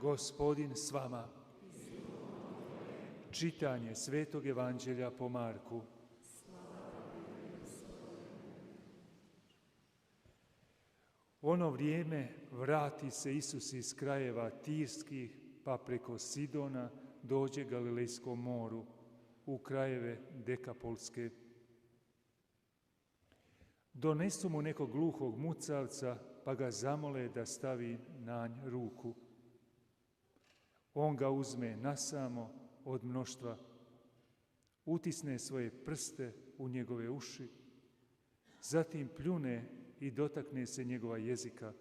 Gospodin s vama. Čitanje Svetog Evanđelja po Marku. U ono vrijeme vrati se Isus iz krajeva Tirskih, pa preko Sidona dođe Galilejskom moru, u krajeve Dekapolske. Donesu mu nekog gluhog mucavca, pa ga zamole da stavi na nj ruku. On ga uzme nasamo od mnoštva, utisne svoje prste u njegove uši, zatim pljune i dotakne se njegova jezika.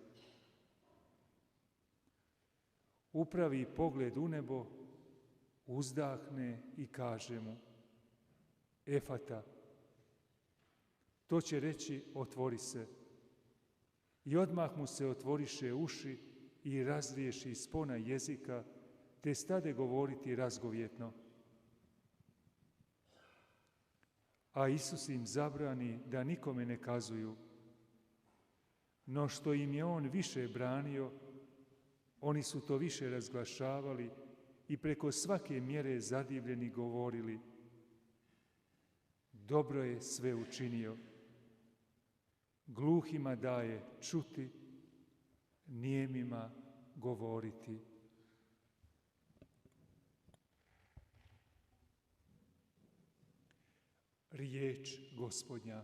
Upravi pogled u nebo, uzdahne i kaže mu: Efata. To će reći: otvori se. I odmah mu se otvoriše uši i razriješi spona jezika, te stade govoriti razgovjetno. A Isus im zabrani da nikome ne kazuju. No što im je on više branio, oni su to više razglašavali i preko svake mjere zadivljeni govorili: dobro je sve učinio. Gluhima daje čuti, nijemima govoriti. Riječ Gospodnja.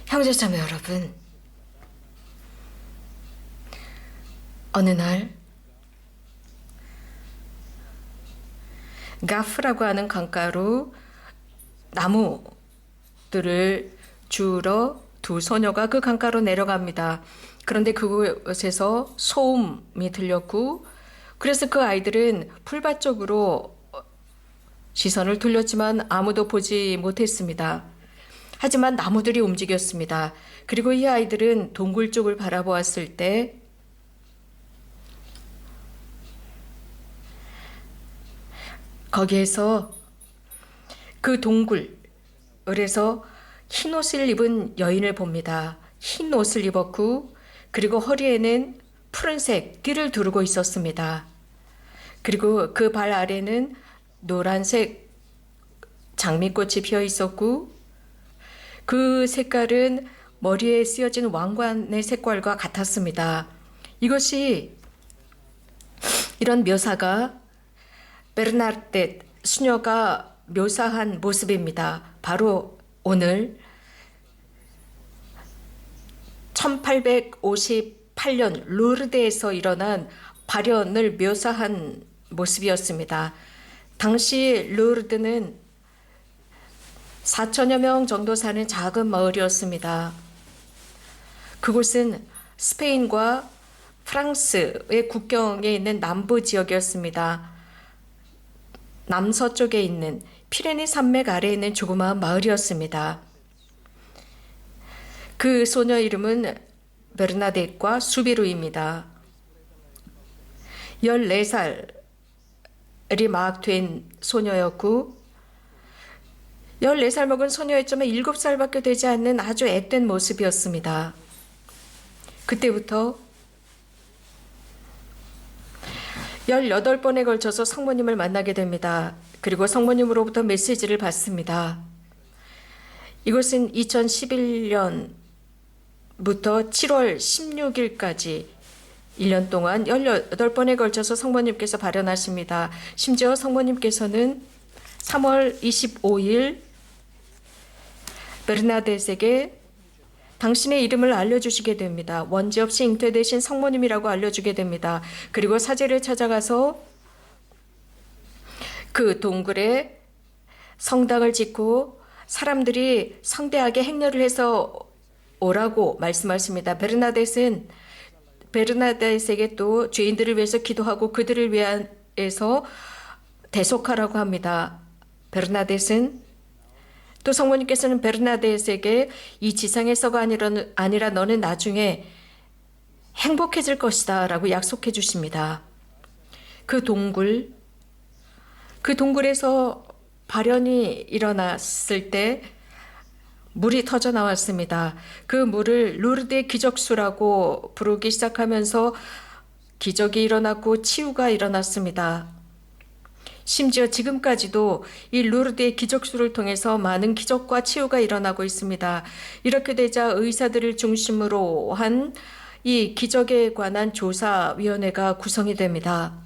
형제자매 여러분, 어느 날 가프라고 하는 강가로 나무들을 주우러 두 소녀가 그 강가로 내려갑니다. 그런데 그곳에서 소음이 들렸고, 그래서 그 아이들은 풀밭 쪽으로 시선을 돌렸지만 아무도 보지 못했습니다. 하지만 나무들이 움직였습니다. 그리고 이 아이들은 동굴 쪽을 바라보았을 때 거기에서 그 동굴에서 흰 옷을 입은 여인을 봅니다. 흰 옷을 입었고, 그리고 허리에는 푸른색 띠를 두르고 있었습니다. 그리고 그 발 아래는 노란색 장미꽃이 피어 있었고, 그 색깔은 머리에 쓰여진 왕관의 색깔과 같았습니다. 이런 묘사가 베르나데트 수녀가 묘사한 모습입니다. 바로 오늘 1858년 루르드에서 일어난 발현을 묘사한 모습이었습니다. 당시 루르드는 4천여 명 정도 사는 작은 마을이었습니다. 그곳은 스페인과 프랑스의 국경에 있는 남부 지역이었습니다. 남서쪽에 있는 피레네 산맥 아래에 있는 조그마한 마을이었습니다. 그 소녀 이름은 베르나데트과 수비루입니다. 14살이 막 된 소녀였고, 14살 먹은 소녀였지만 7살밖에 되지 않는 아주 앳된 모습이었습니다. 그때부터 18번에 걸쳐서 성모님을 만나게 됩니다. 그리고 성모님으로부터 메시지를 받습니다. 이것은 2011년부터 7월 16일까지 1년 동안 18번에 걸쳐서 성모님께서 발현하십니다. 심지어 성모님께서는 3월 25일 베르나데트에게 당신의 이름을 알려주시게 됩니다. 원지 없이 잉태되신 성모님이라고 알려주게 됩니다. 그리고 사제를 찾아가서 그 동굴에 성당을 짓고 사람들이 성대하게 행렬을 해서 오라고 말씀하십니다. 베르나데트에게 또 죄인들을 위해서 기도하고 그들을 위해서 대속하라고 합니다. 베르나데트는 또 성모님께서는 베르나데에게 이 지상에서가 아니라 너는 나중에 행복해질 것이다 라고 약속해 주십니다. 그 동굴에서 발현이 일어났을 때 물이 터져 나왔습니다. 그 물을 루르드의 기적수라고 부르기 시작하면서 기적이 일어났고 치유가 일어났습니다. 심지어 지금까지도 이 루르드의 기적수를 통해서 많은 기적과 치유가 일어나고 있습니다. 이렇게 되자 의사들을 중심으로 한 이 기적에 관한 조사위원회가 구성이 됩니다.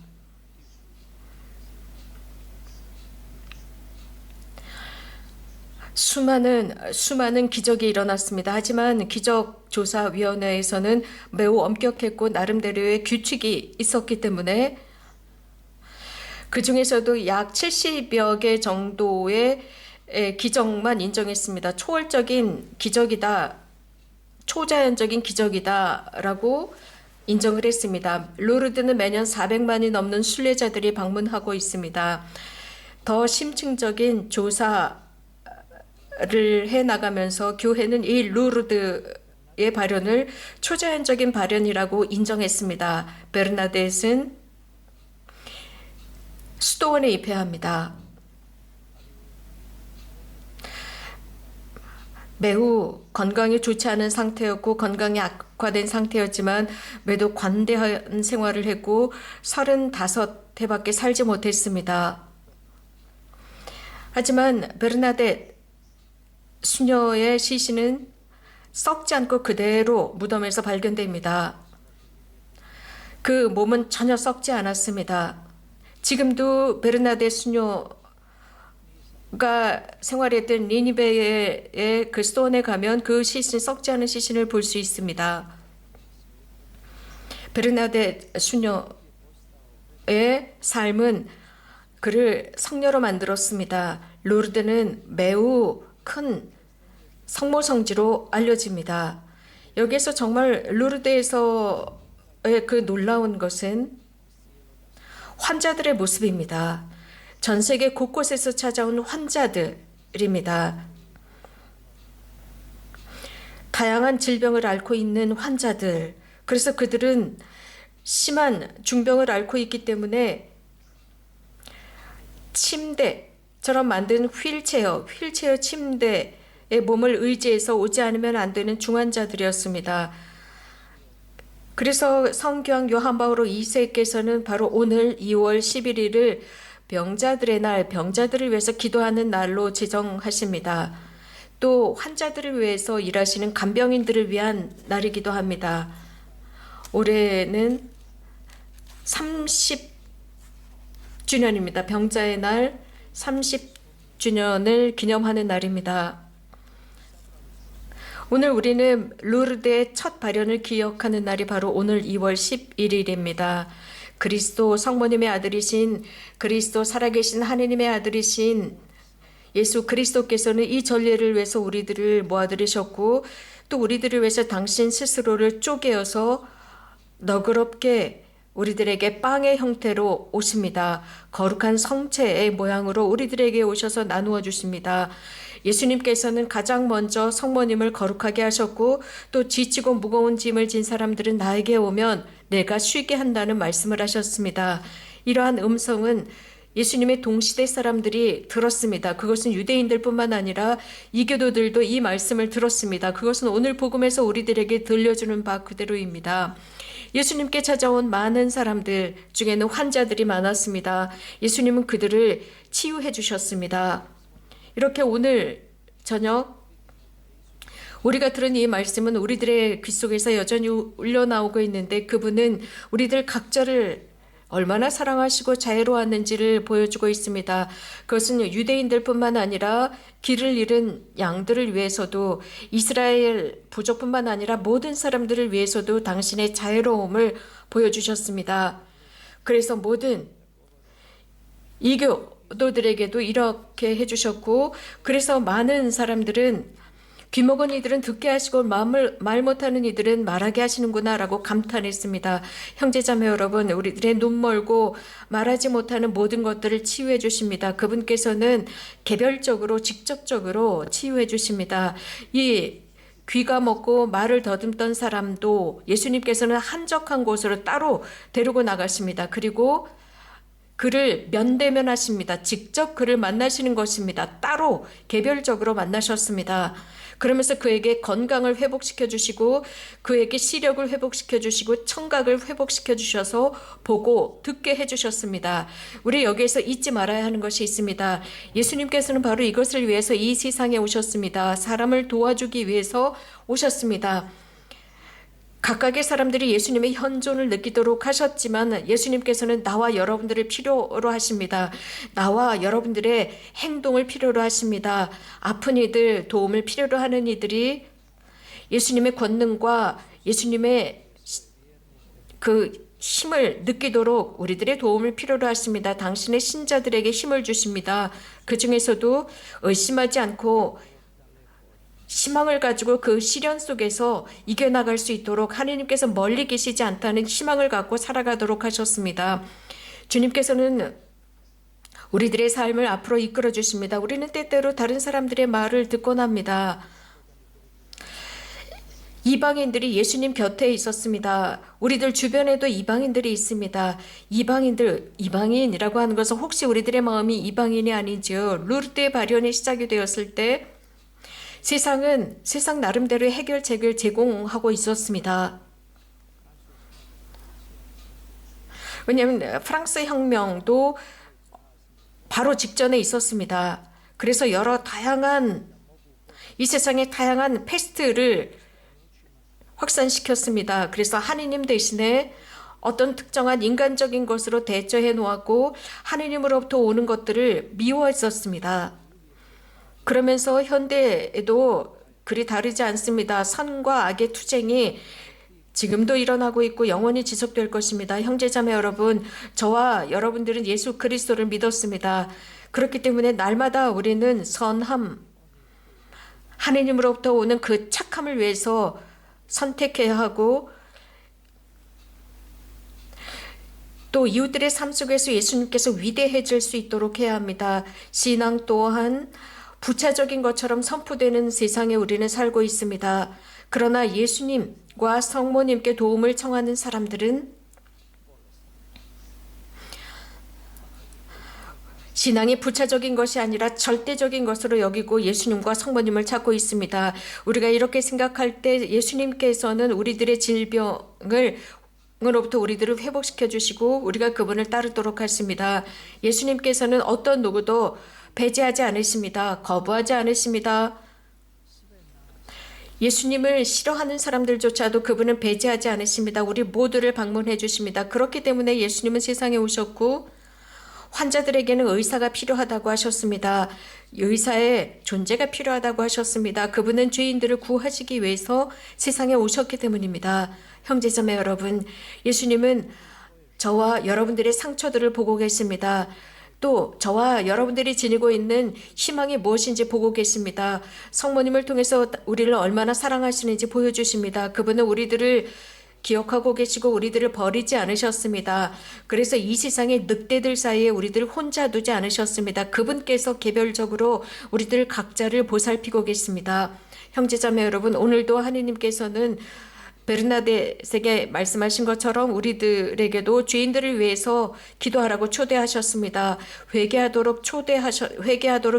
수많은 기적이 일어났습니다. 하지만 기적조사위원회에서는 매우 엄격했고 나름대로의 규칙이 있었기 때문에 그 중에서도 약 70여 개 정도의 기적만 인정했습니다. 초월적인 기적이다, 초자연적인 기적이다라고 인정을 했습니다. 루르드는 매년 400만이 넘는 순례자들이 방문하고 있습니다. 더 심층적인 조사를 해나가면서 교회는 이 루르드의 발현을 초자연적인 발현이라고 인정했습니다. 베르나데스는 수도원에 입회합니다. 매우 건강이 좋지 않은 상태였고 건강이 악화된 상태였지만 매우 관대한 생활을 했고 35해밖에 살지 못했습니다. 하지만 베르나데 수녀의 시신은 썩지 않고 그대로 무덤에서 발견됩니다. 그 몸은 전혀 썩지 않았습니다. 지금도 베르나데 수녀가 생활했던 니니베의 그 스톤에 가면 그 시신, 썩지 않은 시신을 볼 수 있습니다. 베르나데 수녀의 삶은 그를 성녀로 만들었습니다. 루르드는 매우 큰 성모성지로 알려집니다. 여기에서 정말 루르드에서의 그 놀라운 것은 환자들의 모습입니다. 전 세계 곳곳에서 찾아온 환자들입니다. 다양한 질병을 앓고 있는 환자들. 그래서 그들은 심한 중병을 앓고 있기 때문에 침대처럼 만든 휠체어 침대에 몸을 의지해서 오지 않으면 안 되는 중환자들이었습니다. 그래서 성교황 요한 바오로 2세께서는 바로 오늘 2월 11일을 병자들의 날, 병자들을 위해서 기도하는 날로 지정하십니다. 또 환자들을 위해서 일하시는 간병인들을 위한 날이기도 합니다. 올해는 30주년입니다. 병자의 날 30주년을 기념하는 날입니다. 오늘 우리는 루르드의 첫 발현을 기억하는 날이 바로 오늘 2월 11일입니다. 그리스도 성모님의 아들이신 그리스도 살아계신 하느님의 아들이신 예수 그리스도께서는 이 전례를 위해서 우리들을 모아들이셨고 또 우리들을 위해서 당신 스스로를 쪼개어서 너그럽게 우리들에게 빵의 형태로 오십니다. 거룩한 성체의 모양으로 우리들에게 오셔서 나누어 주십니다. 예수님께서는 가장 먼저 성모님을 거룩하게 하셨고 또 지치고 무거운 짐을 진 사람들은 나에게 오면 내가 쉬게 한다는 말씀을 하셨습니다. 이러한 음성은 예수님의 동시대 사람들이 들었습니다. 그것은 유대인들뿐만 아니라 이교도들도 이 말씀을 들었습니다. 그것은 오늘 복음에서 우리들에게 들려주는 바 그대로입니다. 예수님께 찾아온 많은 사람들 중에는 환자들이 많았습니다. 예수님은 그들을 치유해 주셨습니다. 이렇게 오늘 저녁 우리가 들은 이 말씀은 우리들의 귀 속에서 여전히 울려나오고 있는데 그분은 우리들 각자를 얼마나 사랑하시고 자애로웠는지를 보여주고 있습니다. 그것은 유대인들뿐만 아니라 길을 잃은 양들을 위해서도 이스라엘 부족뿐만 아니라 모든 사람들을 위해서도 당신의 자애로움을 보여주셨습니다. 그래서 모든 이교도들에게도 이렇게 해주셨고 그래서 많은 사람들은 귀 먹은 이들은 듣게 하시고 말 못하는 이들은 말하게 하시는구나라고 감탄했습니다. 형제자매 여러분, 우리들의 눈 멀고 말하지 못하는 모든 것들을 치유해 주십니다. 그분께서는 개별적으로 직접적으로 치유해 주십니다. 이 귀가 먹고 말을 더듬던 사람도 예수님께서는 한적한 곳으로 따로 데리고 나가십니다. 그리고 그를 면대면하십니다. 직접 그를 만나시는 것입니다. 따로 개별적으로 만나셨습니다. 그러면서 그에게 건강을 회복시켜 주시고 그에게 시력을 회복시켜 주시고 청각을 회복시켜 주셔서 보고 듣게 해 주셨습니다. 우리 여기에서 잊지 말아야 하는 것이 있습니다. 예수님께서는 바로 이것을 위해서 이 세상에 오셨습니다. 사람을 도와주기 위해서 오셨습니다. 각각의 사람들이 예수님의 현존을 느끼도록 하셨지만 예수님께서는 나와 여러분들을 필요로 하십니다. 나와 여러분들의 행동을 필요로 하십니다. 아픈 이들, 도움을 필요로 하는 이들이 예수님의 권능과 예수님의 그 힘을 느끼도록 우리들의 도움을 필요로 하십니다. 당신의 신자들에게 힘을 주십니다. 그 중에서도 의심하지 않고 희망을 가지고 그 시련 속에서 이겨나갈 수 있도록 하나님께서 멀리 계시지 않다는 희망을 갖고 살아가도록 하셨습니다. 주님께서는 우리들의 삶을 앞으로 이끌어 주십니다. 우리는 때때로 다른 사람들의 말을 듣곤 합니다. 이방인들이 예수님 곁에 있었습니다. 우리들 주변에도 이방인들이 있습니다. 이방인이라고 하는 것은 혹시 우리들의 마음이 이방인이 아닌지요. 루르드의 발현이 시작이 되었을 때 세상 나름대로의 해결책을 제공하고 있었습니다. 왜냐하면 프랑스 혁명도 바로 직전에 있었습니다. 그래서 이 세상의 다양한 패스트를 확산시켰습니다. 그래서 하느님 대신에 어떤 특정한 인간적인 것으로 대처해 놓았고 하느님으로부터 오는 것들을 미워했었습니다. 그러면서 현대에도 그리 다르지 않습니다. 선과 악의 투쟁이 지금도 일어나고 있고 영원히 지속될 것입니다. 형제자매 여러분, 저와 여러분들은 예수 그리스도를 믿었습니다. 그렇기 때문에 날마다 우리는 선함, 하느님으로부터 오는 그 착함을 위해서 선택해야 하고 또 이웃들의 삶 속에서 예수님께서 위대해질 수 있도록 해야 합니다. 신앙 또한 부차적인 것처럼 선포되는 세상에 우리는 살고 있습니다. 그러나 예수님과 성모님께 도움을 청하는 사람들은 신앙이 부차적인 것이 아니라 절대적인 것으로 여기고 예수님과 성모님을 찾고 있습니다. 우리가 이렇게 생각할 때 예수님께서는 우리들의 질병으로부터 우리들을 회복시켜 주시고 우리가 그분을 따르도록 하십니다. 예수님께서는 어떤 누구도 배제하지 않으십니다. 거부하지 않으십니다. 예수님을 싫어하는 사람들조차도 그분은 배제하지 않으십니다. 우리 모두를 방문해 주십니다. 그렇기 때문에 예수님은 세상에 오셨고 환자들에게는 의사가 필요하다고 하셨습니다. 의사의 존재가 필요하다고 하셨습니다. 그분은 죄인들을 구하시기 위해서 세상에 오셨기 때문입니다. 형제자매 여러분, 예수님은 저와 여러분들의 상처들을 보고 계십니다. 또 저와 여러분들이 지니고 있는 희망이 무엇인지 보고 계십니다. 성모님을 통해서 우리를 얼마나 사랑하시는지 보여주십니다. 그분은 우리들을 기억하고 계시고 우리들을 버리지 않으셨습니다. 그래서 이 세상의 늑대들 사이에 우리들을 혼자 두지 않으셨습니다. 그분께서 개별적으로 우리들 각자를 보살피고 계십니다. 형제자매 여러분, 오늘도 하느님께서는 베르나데에게 말씀하신 것처럼 우리들에게도 죄인들을 위해서 기도하라고 초대하셨습니다. 회개하도록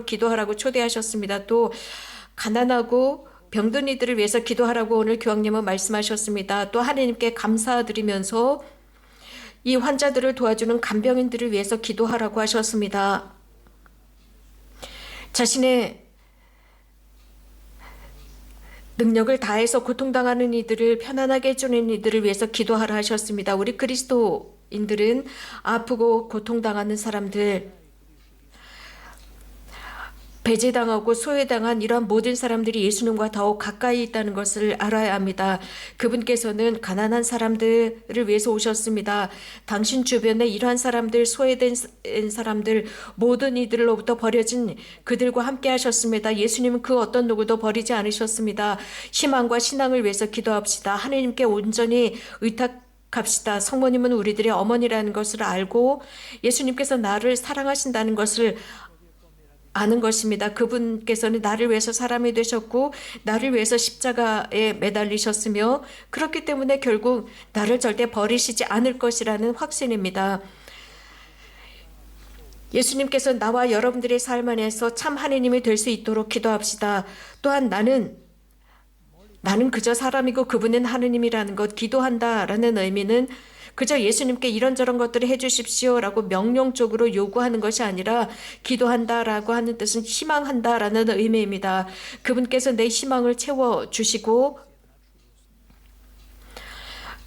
기도하라고 초대하셨습니다. 또 가난하고 병든 이들을 위해서 기도하라고 오늘 교황님은 말씀하셨습니다. 또 하나님께 감사드리면서 이 환자들을 도와주는 간병인들을 위해서 기도하라고 하셨습니다. 자신의 능력을 다해서 고통당하는 이들을 편안하게 해주는 이들을 위해서 기도하라 하셨습니다. 우리 그리스도인들은 아프고 고통당하는 사람들, 배제당하고 소외당한 이러한 모든 사람들이 예수님과 더욱 가까이 있다는 것을 알아야 합니다. 그분께서는 가난한 사람들을 위해서 오셨습니다. 당신 주변에 이러한 사람들, 소외된 사람들, 모든 이들로부터 버려진 그들과 함께 하셨습니다. 예수님은 그 어떤 누구도 버리지 않으셨습니다. 희망과 신앙을 위해서 기도합시다. 하나님께 온전히 의탁합시다. 성모님은 우리들의 어머니라는 것을 알고 예수님께서 나를 사랑하신다는 것을 아는 것입니다. 그분께서는 나를 위해서 사람이 되셨고 나를 위해서 십자가에 매달리셨으며 그렇기 때문에 결국 나를 절대 버리시지 않을 것이라는 확신입니다. 예수님께서 나와 여러분들의 삶 안에서 참 하나님이 될 수 있도록 기도합시다. 또한 나는 그저 사람이고 그분은 하느님이라는 것, 기도한다라는 의미는 그저 예수님께 이런저런 것들을 해주십시오라고 명령적으로 요구하는 것이 아니라 기도한다라고 하는 뜻은 희망한다라는 의미입니다. 그분께서 내 희망을 채워주시고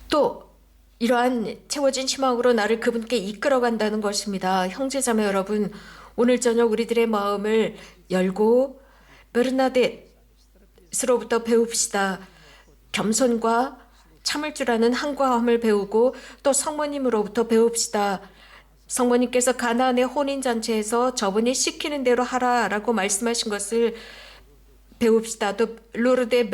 또 이러한 채워진 희망으로 나를 그분께 이끌어간다는 것입니다. 형제자매 여러분, 오늘 저녁 우리들의 마음을 열고 베르나데스로부터 배웁시다. 겸손과 참을 줄 아는 한과함을 배우고 또 성모님으로부터 배웁시다. 성모님께서 가나안의 혼인잔치에서 저분이 시키는 대로 하라라고 말씀하신 것을 배웁시다. 또 루르데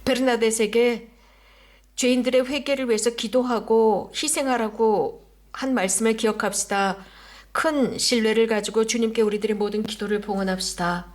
베르나데스에게 죄인들의 회개를 위해서 기도하고 희생하라고 한 말씀을 기억합시다. 큰 신뢰를 가지고 주님께 우리들의 모든 기도를 봉헌합시다.